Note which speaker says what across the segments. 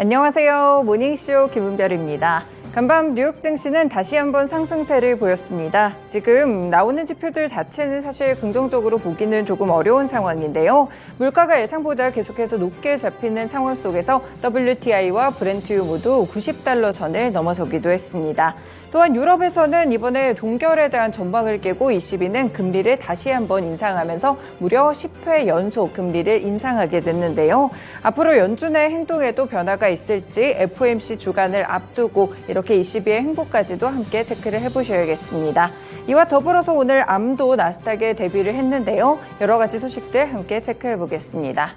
Speaker 1: 안녕하세요. 모닝쇼 김은별입니다. 간밤 뉴욕 증시는 다시 한번 상승세를 보였습니다. 지금 나오는 지표들 자체는 사실 긍정적으로 보기는 조금 어려운 상황인데요. 물가가 예상보다 계속해서 높게 잡히는 상황 속에서 WTI와 브렌트유 모두 $90 선을 넘어서기도 했습니다. 또한 유럽에서는 이번에 동결에 대한 전망을 깨고 ECB는 금리를 다시 한번 인상하면서 무려 10회 연속 금리를 인상하게 됐는데요. 앞으로 연준의 행동에도 변화가 있을지 FOMC 주간을 앞두고 이렇게 ECB의 행보까지도 함께 체크를 해보셔야겠습니다. 이와 더불어서 오늘 암도 나스닥에 데뷔를 했는데요. 여러 가지 소식들 함께 체크해보겠습니다.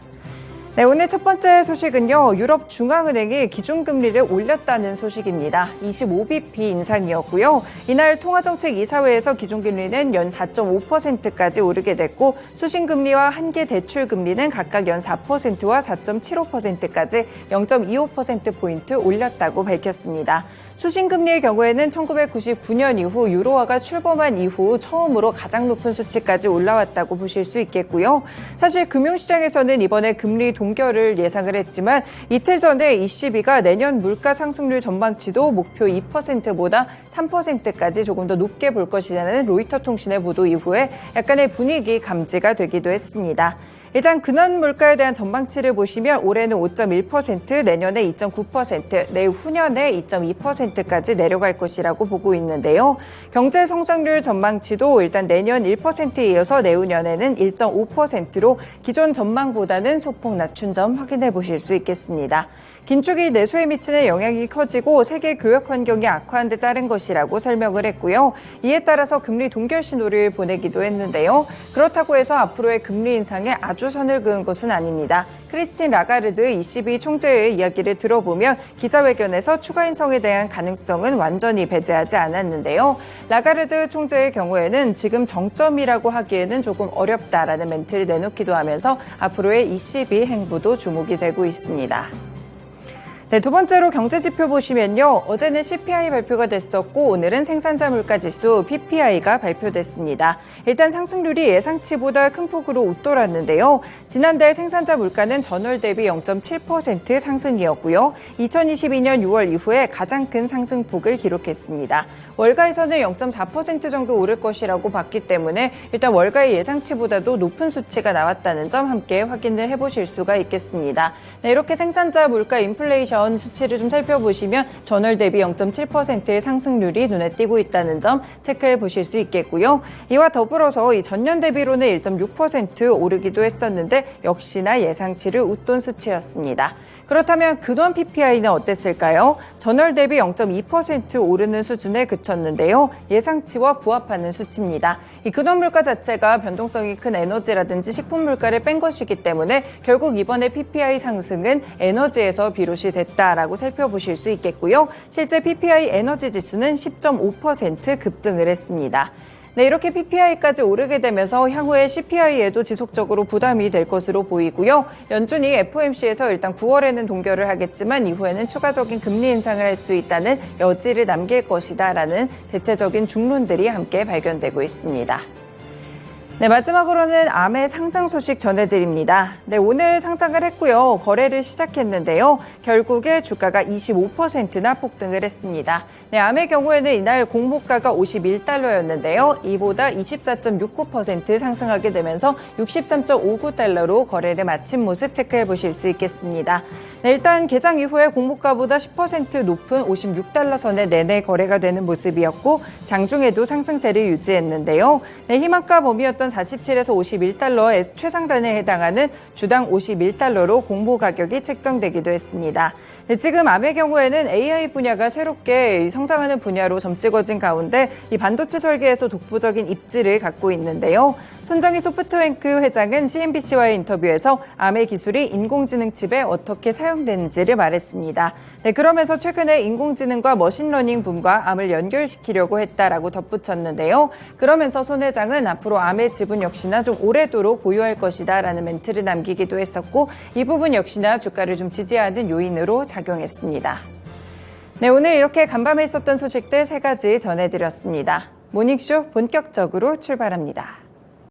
Speaker 1: 네, 오늘 첫 번째 소식은요. 유럽 중앙은행이 기준금리를 올렸다는 소식입니다. 25bp 인상이었고요. 이날 통화정책이사회에서 기준금리는 연 4.5%까지 오르게 됐고 수신금리와 한계 대출금리는 각각 연 4%와 4.75%까지 0.25%포인트 올렸다고 밝혔습니다. 수신금리의 경우에는 1999년 이후 유로화가 출범한 이후 처음으로 가장 높은 수치까지 올라왔다고 보실 수 있겠고요. 사실 금융시장에서는 이번에 금리 동결을 예상을 했지만 이틀 전에 ECB가 내년 물가 상승률 전망치도 목표 2%보다 3%까지 조금 더 높게 볼 것이라는 로이터 통신의 보도 이후에 약간의 분위기 감지가 되기도 했습니다. 일단 근원 물가에 대한 전망치를 보시면 올해는 5.1%, 내년에 2.9%, 내후년에 2.2%까지 내려갈 것이라고 보고 있는데요. 경제 성장률 전망치도 일단 내년 1%에 이어서 내후년에는 1.5%로 기존 전망보다는 소폭 낮춘 점 확인해 보실 수 있겠습니다. 긴축이 내수에 미치는 영향이 커지고 세계 교역 환경이 악화한 데 따른 것이라고 설명을 했고요. 이에 따라서 금리 동결 신호를 보내기도 했는데요. 그렇다고 해서 앞으로의 금리 인상에 아주 선을 그은 것은 아닙니다. 크리스틴 라가르드 ECB 총재의 이야기를 들어보면 기자회견에서 추가 인상에 대한 가능성은 완전히 배제하지 않았는데요. 라가르드 총재의 경우에는 지금 정점이라고 하기에는 조금 어렵다라는 멘트를 내놓기도 하면서 앞으로의 ECB 행보도 주목이 되고 있습니다. 네, 두 번째로 경제지표 보시면요. 어제는 CPI 발표가 됐었고 오늘은 생산자 물가지수 PPI가 발표됐습니다. 일단 상승률이 예상치보다 큰 폭으로 웃돌았는데요. 지난달 생산자 물가는 전월 대비 0.7% 상승이었고요. 2022년 6월 이후에 가장 큰 상승폭을 기록했습니다. 월가에서는 0.4% 정도 오를 것이라고 봤기 때문에 일단 월가의 예상치보다도 높은 수치가 나왔다는 점 함께 확인을 해보실 수가 있겠습니다. 네, 이렇게 생산자 물가 인플레이션 수치를 좀 살펴보시면 전월 대비 0.7%의 상승률이 눈에 띄고 있다는 점 체크해 보실 수 있겠고요. 이와 더불어서 이 전년 대비로는 1.6% 오르기도 했었는데 역시나 예상치를 웃돈 수치였습니다. 그렇다면 근원 PPI는 어땠을까요? 전월 대비 0.2% 오르는 수준에 그쳤는데요. 예상치와 부합하는 수치입니다. 이 근원 물가 자체가 변동성이 큰 에너지라든지 식품 물가를 뺀 것이기 때문에 결국 이번에 PPI 상승은 에너지에서 비롯이 됐다라고 살펴보실 수 있겠고요. 실제 PPI 에너지 지수는 10.5% 급등을 했습니다. 네, 이렇게 PPI까지 오르게 되면서 향후에 CPI에도 지속적으로 부담이 될 것으로 보이고요. 연준이 FOMC에서 일단 9월에는 동결을 하겠지만 이후에는 추가적인 금리 인상을 할 수 있다는 여지를 남길 것이다라는 대체적인 중론들이 함께 발견되고 있습니다. 네, 마지막으로는 암의 상장 소식 전해드립니다. 네, 오늘 상장을 했고요. 거래를 시작했는데요. 결국에 주가가 25%나 폭등을 했습니다. 네, 암의 경우에는 이날 공모가가 $51였는데요. 이보다 24.69% 상승하게 되면서 $63.59로 거래를 마친 모습 체크해 보실 수 있겠습니다. 네, 일단 개장 이후에 공모가보다 10% 높은 $56 선에 내내 거래가 되는 모습이었고 장중에도 상승세를 유지했는데요. 네, 희망가 범위였던 47에서 $51의 최상단에 해당하는 주당 $51로 공모 가격이 책정되기도 했습니다. 네, 지금 암의 경우에는 AI 분야가 새롭게 성장하는 분야로 점찍어진 가운데 이 반도체 설계에서 독보적인 입지를 갖고 있는데요. 손정희 소프트뱅크 회장은 CNBC와의 인터뷰에서 암의 기술이 인공지능 칩에 어떻게 사용되는지를 말했습니다. 네, 그러면서 최근에 인공지능과 머신러닝 붐과 암을 연결시키려고 했다라고 덧붙였는데요. 그러면서 손 회장은 앞으로 암의 지분 역시나 좀 오래도록 보유할 것이다라는 멘트를 남기기도 했었고 이 부분 역시나 주가를 좀 지지하는 요인으로 작용했습니다. 네, 오늘 이렇게 간밤에 있었던 소식들 3가지 전해드렸습니다. 모닝쇼 본격적으로 출발합니다.